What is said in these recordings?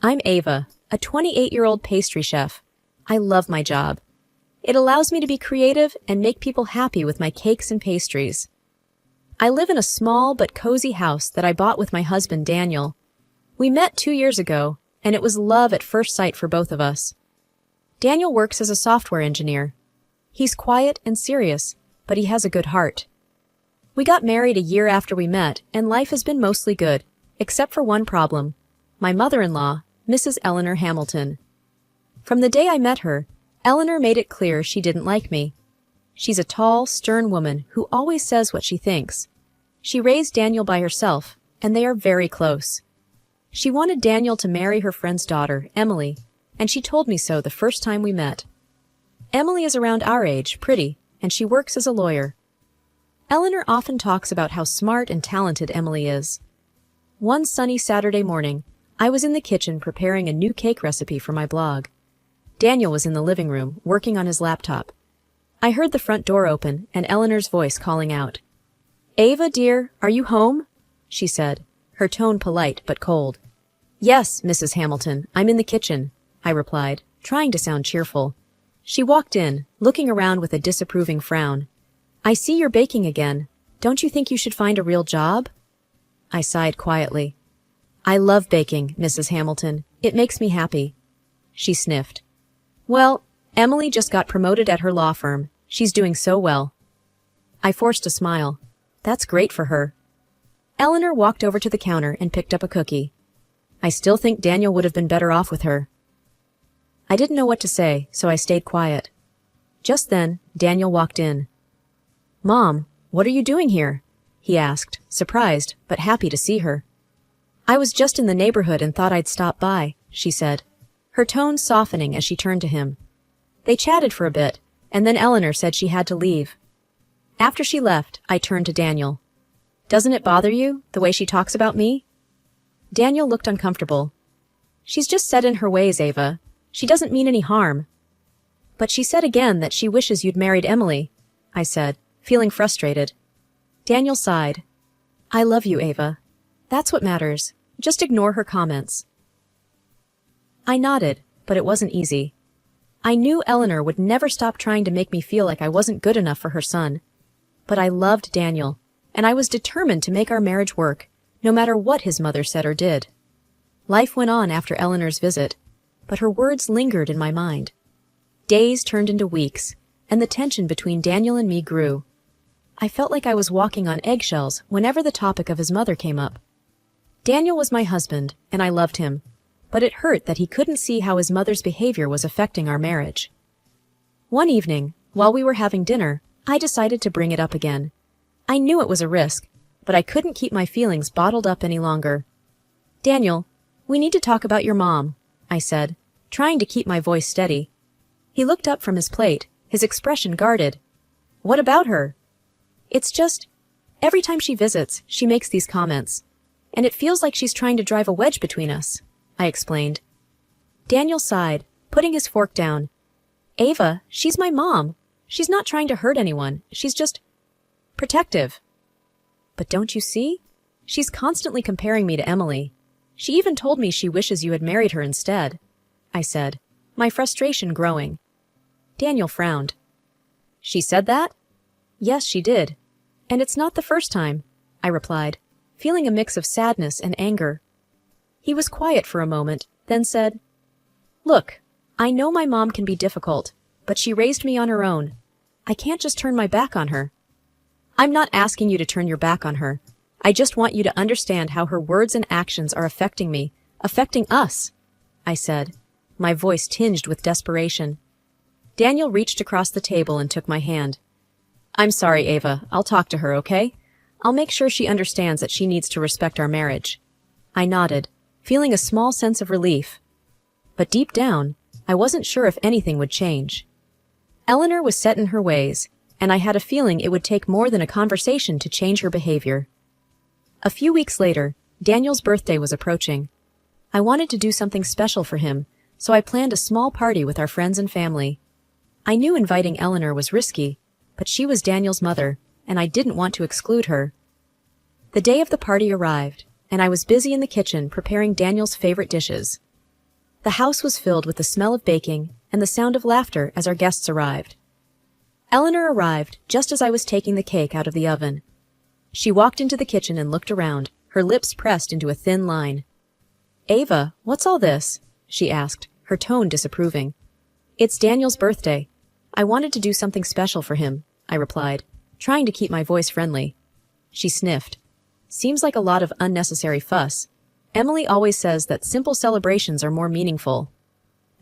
I'm Ava, a 28-year-old pastry chef. I love my job. It allows me to be creative and make people happy with my cakes and pastries. I live in a small but cozy house that I bought with my husband, Daniel. We met 2 years ago, and it was love at first sight for both of us. Daniel works as a software engineer. He's quiet and serious, but he has a good heart. We got married a year after we met, and life has been mostly good, except for one problem: my mother-in-law, Mrs. Eleanor Hamilton. From the day I met her, Eleanor made it clear she didn't like me. She's a tall, stern woman who always says what she thinks. She raised Daniel by herself, and they are very close. She wanted Daniel to marry her friend's daughter, Emily, and she told me so the first time we met. Emily is around our age, pretty, and she works as a lawyer. Eleanor often talks about how smart and talented Emily is. One sunny Saturday morning, I was in the kitchen preparing a new cake recipe for my blog. Daniel was in the living room, working on his laptop. I heard the front door open and Eleanor's voice calling out. "Ava, dear, are you home?" she said, her tone polite but cold. "Yes, Mrs. Hamilton, I'm in the kitchen," I replied, trying to sound cheerful. She walked in, looking around with a disapproving frown. "I see you're baking again. Don't you think you should find a real job?" I sighed quietly. "I love baking, Mrs. Hamilton. It makes me happy." She sniffed. "Well, Emily just got promoted at her law firm. She's doing so well." I forced a smile. "That's great for her." Eleanor walked over to the counter and picked up a cookie. "I still think Daniel would have been better off with her." I didn't know what to say, so I stayed quiet. Just then, Daniel walked in. "Mom, what are you doing here?" he asked, surprised but happy to see her. "I was just in the neighborhood and thought I'd stop by," she said, her tone softening as she turned to him. They chatted for a bit, and then Eleanor said she had to leave. After she left, I turned to Daniel. "Doesn't it bother you, the way she talks about me?" Daniel looked uncomfortable. "She's just set in her ways, Ava. She doesn't mean any harm." "But she said again that she wishes you'd married Emily," I said, feeling frustrated. Daniel sighed. "I love you, Ava. That's what matters. Just ignore her comments." I nodded, but it wasn't easy. I knew Eleanor would never stop trying to make me feel like I wasn't good enough for her son. But I loved Daniel, and I was determined to make our marriage work, no matter what his mother said or did. Life went on after Eleanor's visit, but her words lingered in my mind. Days turned into weeks, and the tension between Daniel and me grew. I felt like I was walking on eggshells whenever the topic of his mother came up. Daniel was my husband, and I loved him, but it hurt that he couldn't see how his mother's behavior was affecting our marriage. One evening, while we were having dinner, I decided to bring it up again. I knew it was a risk, but I couldn't keep my feelings bottled up any longer. "Daniel, we need to talk about your mom," I said, trying to keep my voice steady. He looked up from his plate, his expression guarded. "What about her?" "It's just, every time she visits, she makes these comments, and it feels like she's trying to drive a wedge between us," I explained. Daniel sighed, putting his fork down. "Ava, she's my mom. She's not trying to hurt anyone. She's just protective." "But don't you see? She's constantly comparing me to Emily. She even told me she wishes you had married her instead," I said, my frustration growing. Daniel frowned. "She said that?" "Yes, she did. And it's not the first time," I replied, feeling a mix of sadness and anger. He was quiet for a moment, then said, "Look, I know my mom can be difficult, but she raised me on her own. I can't just turn my back on her." "I'm not asking you to turn your back on her. I just want you to understand how her words and actions are affecting me, affecting us," I said, my voice tinged with desperation. Daniel reached across the table and took my hand. "I'm sorry, Ava. I'll talk to her, okay? I'll make sure she understands that she needs to respect our marriage." I nodded, feeling a small sense of relief. But deep down, I wasn't sure if anything would change. Eleanor was set in her ways, and I had a feeling it would take more than a conversation to change her behavior. A few weeks later, Daniel's birthday was approaching. I wanted to do something special for him, so I planned a small party with our friends and family. I knew inviting Eleanor was risky, but she was Daniel's mother, and I didn't want to exclude her. The day of the party arrived, and I was busy in the kitchen preparing Daniel's favorite dishes. The house was filled with the smell of baking and the sound of laughter as our guests arrived. Eleanor arrived just as I was taking the cake out of the oven. She walked into the kitchen and looked around, her lips pressed into a thin line. "Ava, what's all this?" she asked, her tone disapproving. "It's Daniel's birthday. I wanted to do something special for him," I replied, trying to keep my voice friendly. She sniffed. "Seems like a lot of unnecessary fuss. Emily always says that simple celebrations are more meaningful."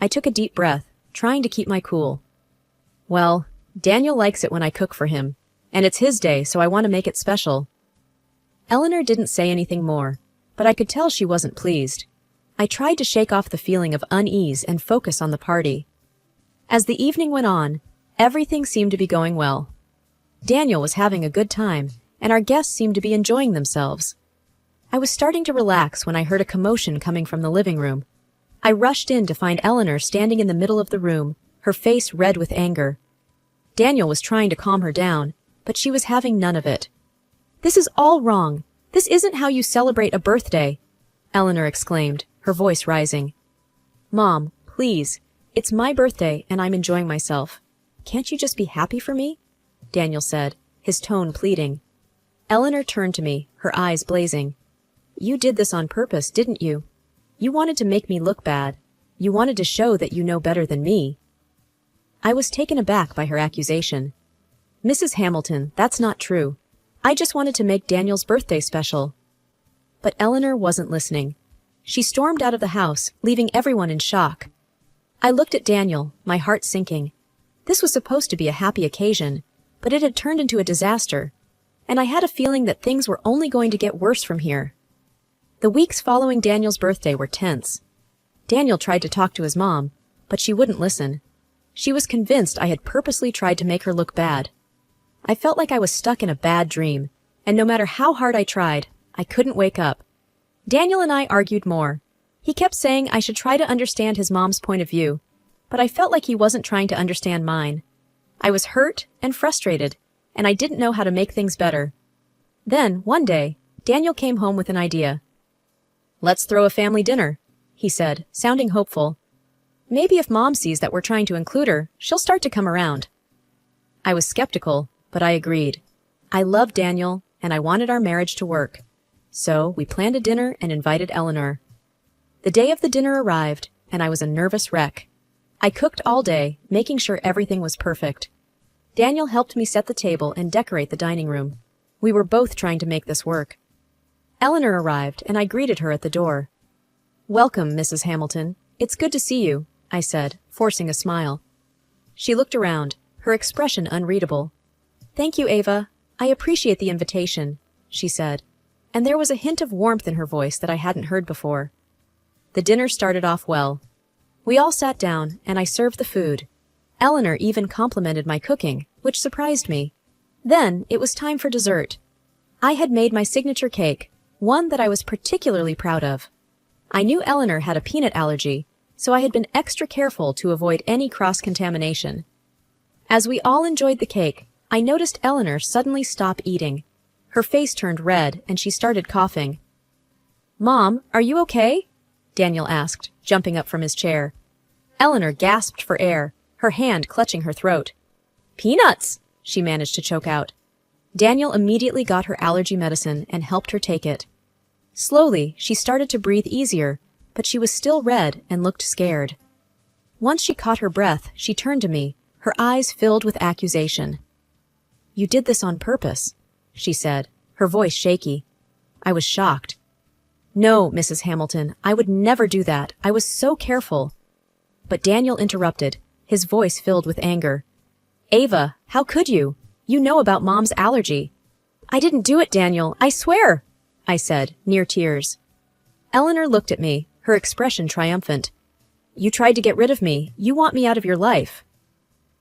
I took a deep breath, trying to keep my cool. "Well, Daniel likes it when I cook for him, and it's his day, so I want to make it special." Eleanor didn't say anything more, but I could tell she wasn't pleased. I tried to shake off the feeling of unease and focus on the party. As the evening went on, everything seemed to be going well. Daniel was having a good time, and our guests seemed to be enjoying themselves. I was starting to relax when I heard a commotion coming from the living room. I rushed in to find Eleanor standing in the middle of the room, her face red with anger. Daniel was trying to calm her down, but she was having none of it. "This is all wrong. This isn't how you celebrate a birthday," Eleanor exclaimed, her voice rising. "Mom, please. It's my birthday and I'm enjoying myself. Can't you just be happy for me?" Daniel said, his tone pleading. Eleanor turned to me, her eyes blazing. "You did this on purpose, didn't you? You wanted to make me look bad. You wanted to show that you know better than me." I was taken aback by her accusation. "Mrs. Hamilton, that's not true. I just wanted to make Daniel's birthday special." But Eleanor wasn't listening. She stormed out of the house, leaving everyone in shock. I looked at Daniel, my heart sinking. This was supposed to be a happy occasion, but it had turned into a disaster, and I had a feeling that things were only going to get worse from here. The weeks following Daniel's birthday were tense. Daniel tried to talk to his mom, but she wouldn't listen. She was convinced I had purposely tried to make her look bad. I felt like I was stuck in a bad dream, and no matter how hard I tried, I couldn't wake up. Daniel and I argued more. He kept saying I should try to understand his mom's point of view, but I felt like he wasn't trying to understand mine. I was hurt and frustrated, and I didn't know how to make things better. Then, one day, Daniel came home with an idea. "Let's throw a family dinner," he said, sounding hopeful. "Maybe if Mom sees that we're trying to include her, she'll start to come around." I was skeptical, but I agreed. I loved Daniel, and I wanted our marriage to work. So we planned a dinner and invited Eleanor. The day of the dinner arrived, and I was a nervous wreck. I cooked all day, making sure everything was perfect. Daniel helped me set the table and decorate the dining room. We were both trying to make this work. Eleanor arrived, and I greeted her at the door. "Welcome, Mrs. Hamilton. It's good to see you," I said, forcing a smile. She looked around, her expression unreadable. "Thank you, Ava. I appreciate the invitation," she said, and there was a hint of warmth in her voice that I hadn't heard before. The dinner started off well. We all sat down, and I served the food. Eleanor even complimented my cooking, which surprised me. Then it was time for dessert. I had made my signature cake, one that I was particularly proud of. I knew Eleanor had a peanut allergy, so I had been extra careful to avoid any cross-contamination. As we all enjoyed the cake, I noticed Eleanor suddenly stop eating. Her face turned red, and she started coughing. "Mom, are you okay?" Daniel asked, jumping up from his chair. Eleanor gasped for air, her hand clutching her throat. "Peanuts!" she managed to choke out. Daniel immediately got her allergy medicine and helped her take it. Slowly, she started to breathe easier, but she was still red and looked scared. Once she caught her breath, she turned to me, her eyes filled with accusation. "You did this on purpose," she said, her voice shaky. I was shocked. "No, Mrs. Hamilton, I would never do that. I was so careful." But Daniel interrupted, his voice filled with anger. "Ava, how could you? You know about Mom's allergy." "I didn't do it, Daniel, I swear," I said, near tears. Eleanor looked at me, her expression triumphant. "You tried to get rid of me. You want me out of your life."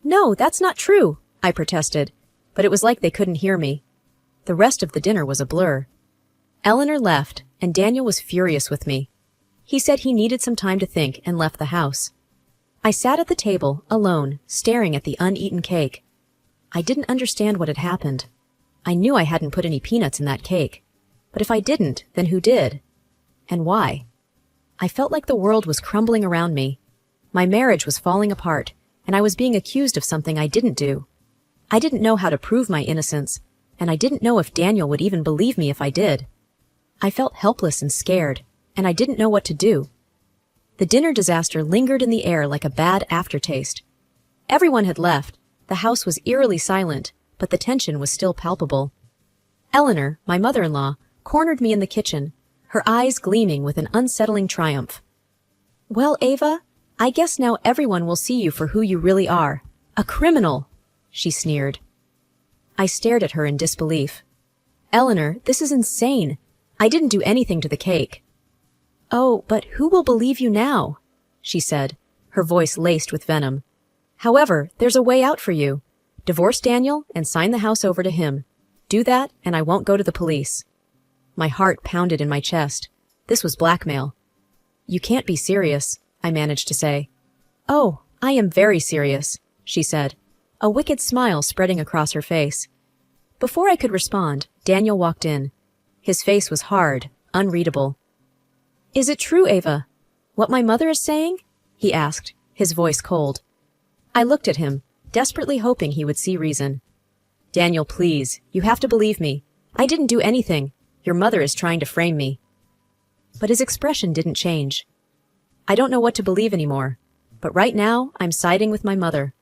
"No, that's not true," I protested, but it was like they couldn't hear me. The rest of the dinner was a blur. Eleanor left, and Daniel was furious with me. He said he needed some time to think and left the house. I sat at the table, alone, staring at the uneaten cake. I didn't understand what had happened. I knew I hadn't put any peanuts in that cake. But if I didn't, then who did? And why? I felt like the world was crumbling around me. My marriage was falling apart, and I was being accused of something I didn't do. I didn't know how to prove my innocence, and I didn't know if Daniel would even believe me if I did. I felt helpless and scared, and I didn't know what to do. The dinner disaster lingered in the air like a bad aftertaste. Everyone had left, the house was eerily silent, but the tension was still palpable. Eleanor, my mother-in-law, cornered me in the kitchen, her eyes gleaming with an unsettling triumph. "Well, Ava, I guess now everyone will see you for who you really are. A criminal," she sneered. I stared at her in disbelief. "Eleanor, this is insane. I didn't do anything to the cake." "Oh, but who will believe you now?" she said, her voice laced with venom. "However, there's a way out for you. Divorce Daniel and sign the house over to him. Do that, and I won't go to the police." My heart pounded in my chest. This was blackmail. "You can't be serious," I managed to say. "Oh, I am very serious," she said, a wicked smile spreading across her face. Before I could respond, Daniel walked in. His face was hard, unreadable. "Is it true, Ava? What my mother is saying?" he asked, his voice cold. I looked at him, desperately hoping he would see reason. "Daniel, please, you have to believe me. I didn't do anything. Your mother is trying to frame me." But his expression didn't change. "I don't know what to believe anymore, but right now I'm siding with my mother.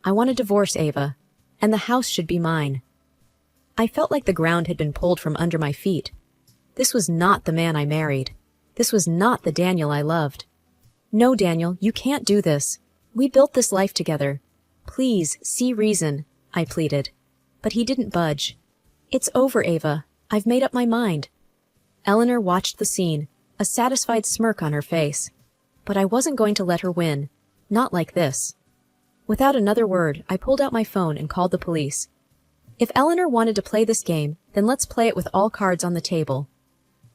I want a divorce, Ava, and the house should be mine." I felt like the ground had been pulled from under my feet. This was not the man I married. This was not the Daniel I loved. "No, Daniel, you can't do this. We built this life together. Please, see reason," I pleaded. But he didn't budge. "It's over, Ava. I've made up my mind." Eleanor watched the scene, a satisfied smirk on her face. But I wasn't going to let her win. Not like this. Without another word, I pulled out my phone and called the police. If Eleanor wanted to play this game, then let's play it with all cards on the table.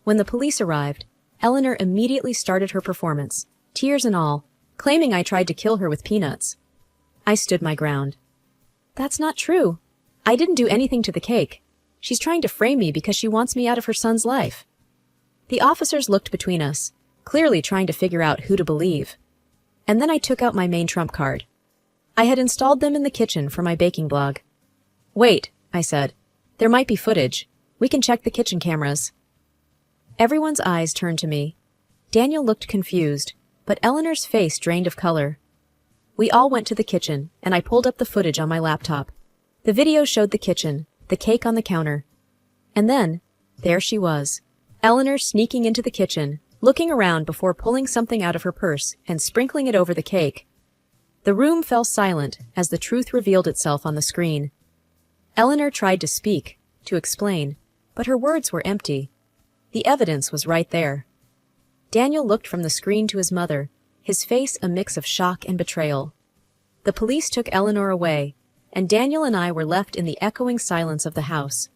When the police arrived, Eleanor immediately started her performance, tears and all, claiming I tried to kill her with peanuts. I stood my ground. "That's not true. I didn't do anything to the cake. She's trying to frame me because she wants me out of her son's life." The officers looked between us, clearly trying to figure out who to believe. And then I took out my main trump card. I had installed them in the kitchen for my baking blog. "Wait," I said. "There might be footage. We can check the kitchen cameras." Everyone's eyes turned to me. Daniel looked confused, but Eleanor's face drained of color. We all went to the kitchen, and I pulled up the footage on my laptop. The video showed the kitchen, the cake on the counter. And then, there she was, Eleanor sneaking into the kitchen, looking around before pulling something out of her purse and sprinkling it over the cake. The room fell silent as the truth revealed itself on the screen. Eleanor tried to speak, to explain, but her words were empty. The evidence was right there. Daniel looked from the screen to his mother, his face a mix of shock and betrayal. The police took Eleanor away, and Daniel and I were left in the echoing silence of the house.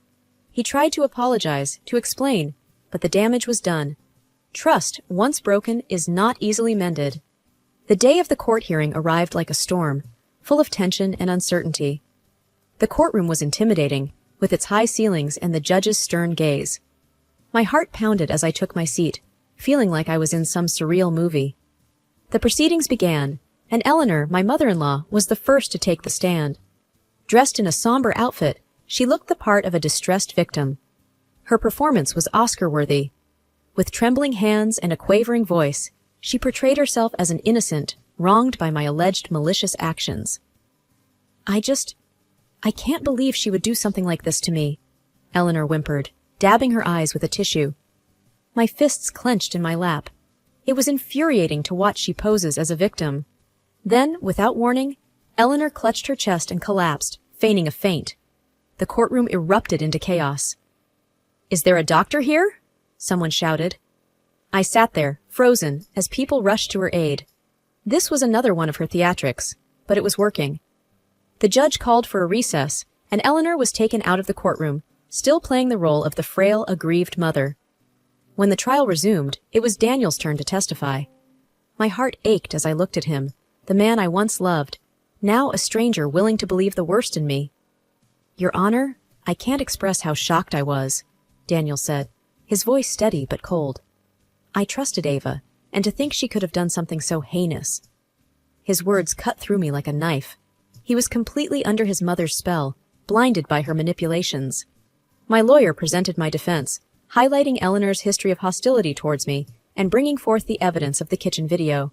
He tried to apologize, to explain, but the damage was done. Trust, once broken, is not easily mended. The day of the court hearing arrived like a storm, full of tension and uncertainty. The courtroom was intimidating, with its high ceilings and the judge's stern gaze. My heart pounded as I took my seat, feeling like I was in some surreal movie. The proceedings began, and Eleanor, my mother-in-law, was the first to take the stand. Dressed in a somber outfit, she looked the part of a distressed victim. Her performance was Oscar-worthy. With trembling hands and a quavering voice, she portrayed herself as an innocent, wronged by my alleged malicious actions. I can't believe she would do something like this to me," Eleanor whimpered, dabbing her eyes with a tissue. My fists clenched in my lap. It was infuriating to watch she poses as a victim. Then, without warning, Eleanor clutched her chest and collapsed, feigning a faint. The courtroom erupted into chaos. "Is there a doctor here?" someone shouted. I sat there, frozen, as people rushed to her aid. This was another one of her theatrics, but it was working. The judge called for a recess, and Eleanor was taken out of the courtroom, still playing the role of the frail, aggrieved mother. When the trial resumed, it was Daniel's turn to testify. My heart ached as I looked at him, the man I once loved, now a stranger willing to believe the worst in me. "Your Honor, I can't express how shocked I was," Daniel said, his voice steady but cold. "I trusted Ava, and to think she could have done something so heinous. His words cut through me like a knife. He was completely under his mother's spell, blinded by her manipulations. My lawyer presented my defense, highlighting Eleanor's history of hostility towards me and bringing forth the evidence of the kitchen video.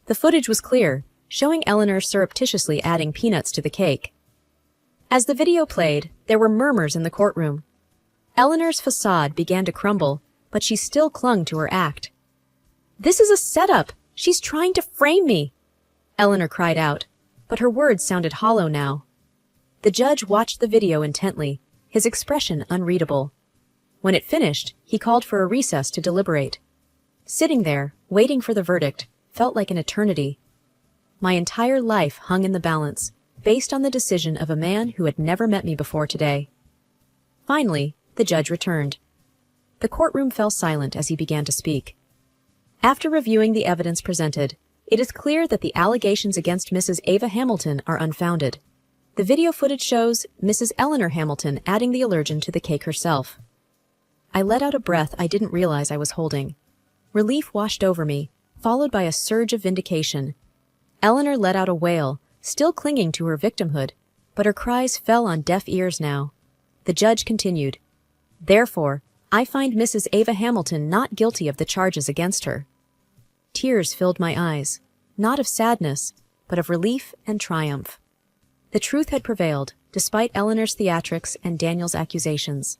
The footage was clear, showing Eleanor surreptitiously adding peanuts to the cake. As the video played, there were murmurs in the courtroom. Eleanor's facade began to crumble, but she still clung to her act. "This is a setup! She's trying to frame me!" Eleanor cried out, but her words sounded hollow now. The judge watched the video intently, his expression unreadable. When it finished, he called for a recess to deliberate. Sitting there, waiting for the verdict, felt like an eternity. My entire life hung in the balance, based on the decision of a man who had never met me before today. Finally, the judge returned. The courtroom fell silent as he began to speak. After reviewing the evidence presented, it is clear that the allegations against Mrs. Ava Hamilton are unfounded. The video footage shows Mrs. Eleanor Hamilton adding the allergen to the cake herself. I let out a breath I didn't realize I was holding. Relief washed over me, followed by a surge of vindication. Eleanor let out a wail, still clinging to her victimhood, but her cries fell on deaf ears now. The judge continued, "Therefore, I find Mrs. Ava Hamilton not guilty of the charges against her." Tears filled my eyes, not of sadness, but of relief and triumph. The truth had prevailed, despite Eleanor's theatrics and Daniel's accusations.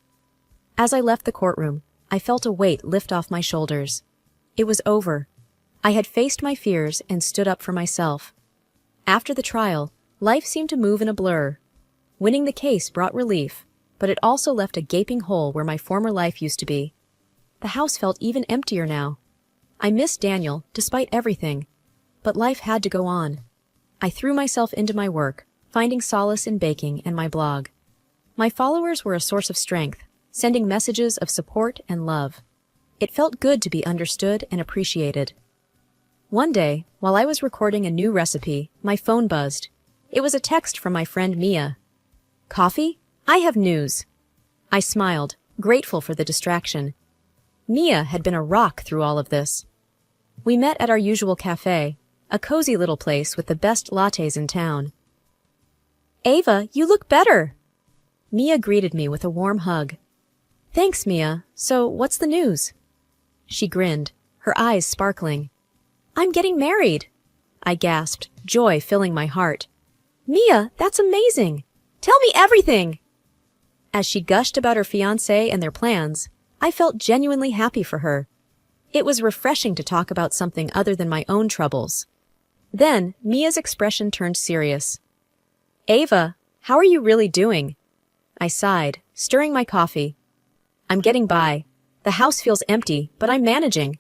As I left the courtroom, I felt a weight lift off my shoulders. It was over. I had faced my fears and stood up for myself. After the trial, life seemed to move in a blur. Winning the case brought relief, but it also left a gaping hole where my former life used to be. The house felt even emptier now. I missed Daniel, despite everything, but life had to go on. I threw myself into my work, finding solace in baking and my blog. My followers were a source of strength, sending messages of support and love. It felt good to be understood and appreciated. One day, while I was recording a new recipe, my phone buzzed. It was a text from my friend Mia. "Coffee? I have news." I smiled, grateful for the distraction. Mia had been a rock through all of this. We met at our usual cafe, a cozy little place with the best lattes in town. "Ava, you look better!" Mia greeted me with a warm hug. "Thanks, Mia. So, what's the news?" She grinned, her eyes sparkling. "I'm getting married!" I gasped, joy filling my heart. "Mia, that's amazing! Tell me everything!" As she gushed about her fiancé and their plans, I felt genuinely happy for her. It was refreshing to talk about something other than my own troubles. Then, Mia's expression turned serious. "Ava, how are you really doing?" I sighed, stirring my coffee. "I'm getting by. The house feels empty, but I'm managing."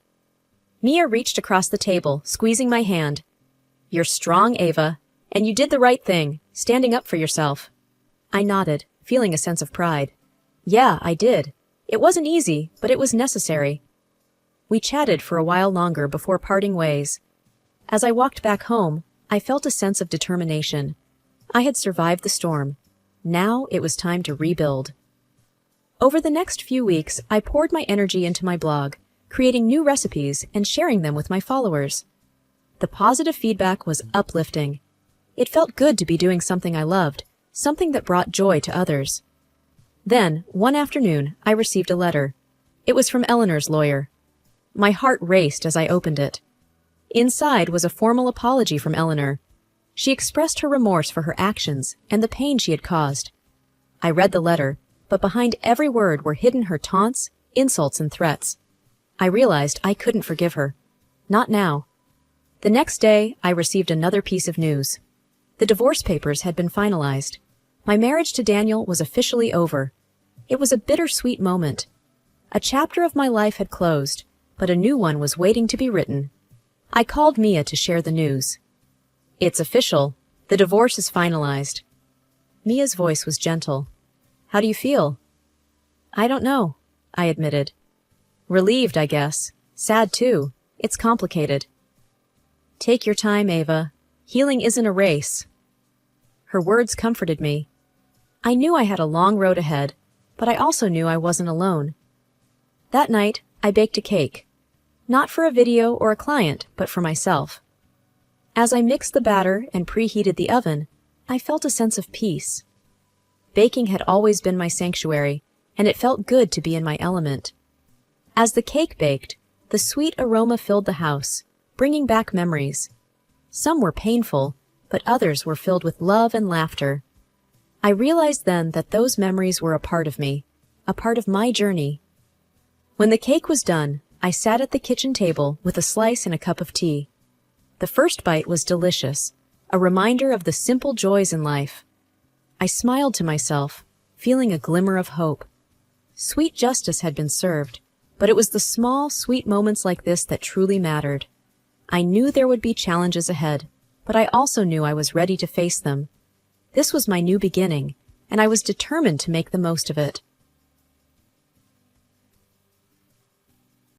Mia reached across the table, squeezing my hand. "You're strong, Ava, and you did the right thing, standing up for yourself." I nodded, feeling a sense of pride. "Yeah, I did. It wasn't easy, but it was necessary." We chatted for a while longer before parting ways. As I walked back home, I felt a sense of determination. I had survived the storm. Now it was time to rebuild. Over the next few weeks, I poured my energy into my blog, creating new recipes and sharing them with my followers. The positive feedback was uplifting. It felt good to be doing something I loved, something that brought joy to others. Then, one afternoon, I received a letter. It was from Eleanor's lawyer. My heart raced as I opened it. Inside was a formal apology from Eleanor. She expressed her remorse for her actions and the pain she had caused. I read the letter, but behind every word were hidden her taunts, insults, and threats. I realized I couldn't forgive her. Not now. The next day, I received another piece of news. The divorce papers had been finalized. My marriage to Daniel was officially over. It was a bittersweet moment. A chapter of my life had closed, but a new one was waiting to be written. I called Mia to share the news. "It's official. The divorce is finalized." Mia's voice was gentle. "How do you feel?" "I don't know," I admitted. "Relieved, I guess. Sad, too. It's complicated." "Take your time, Ava. Healing isn't a race." Her words comforted me. I knew I had a long road ahead, but I also knew I wasn't alone. That night, I baked a cake. Not for a video or a client, but for myself. As I mixed the batter and preheated the oven, I felt a sense of peace. Baking had always been my sanctuary, and it felt good to be in my element. As the cake baked, the sweet aroma filled the house, bringing back memories. Some were painful, but others were filled with love and laughter. I realized then that those memories were a part of me, a part of my journey. When the cake was done, I sat at the kitchen table with a slice and a cup of tea. The first bite was delicious, a reminder of the simple joys in life. I smiled to myself, feeling a glimmer of hope. Sweet justice had been served, but it was the small, sweet moments like this that truly mattered. I knew there would be challenges ahead, but I also knew I was ready to face them. This was my new beginning, and I was determined to make the most of it.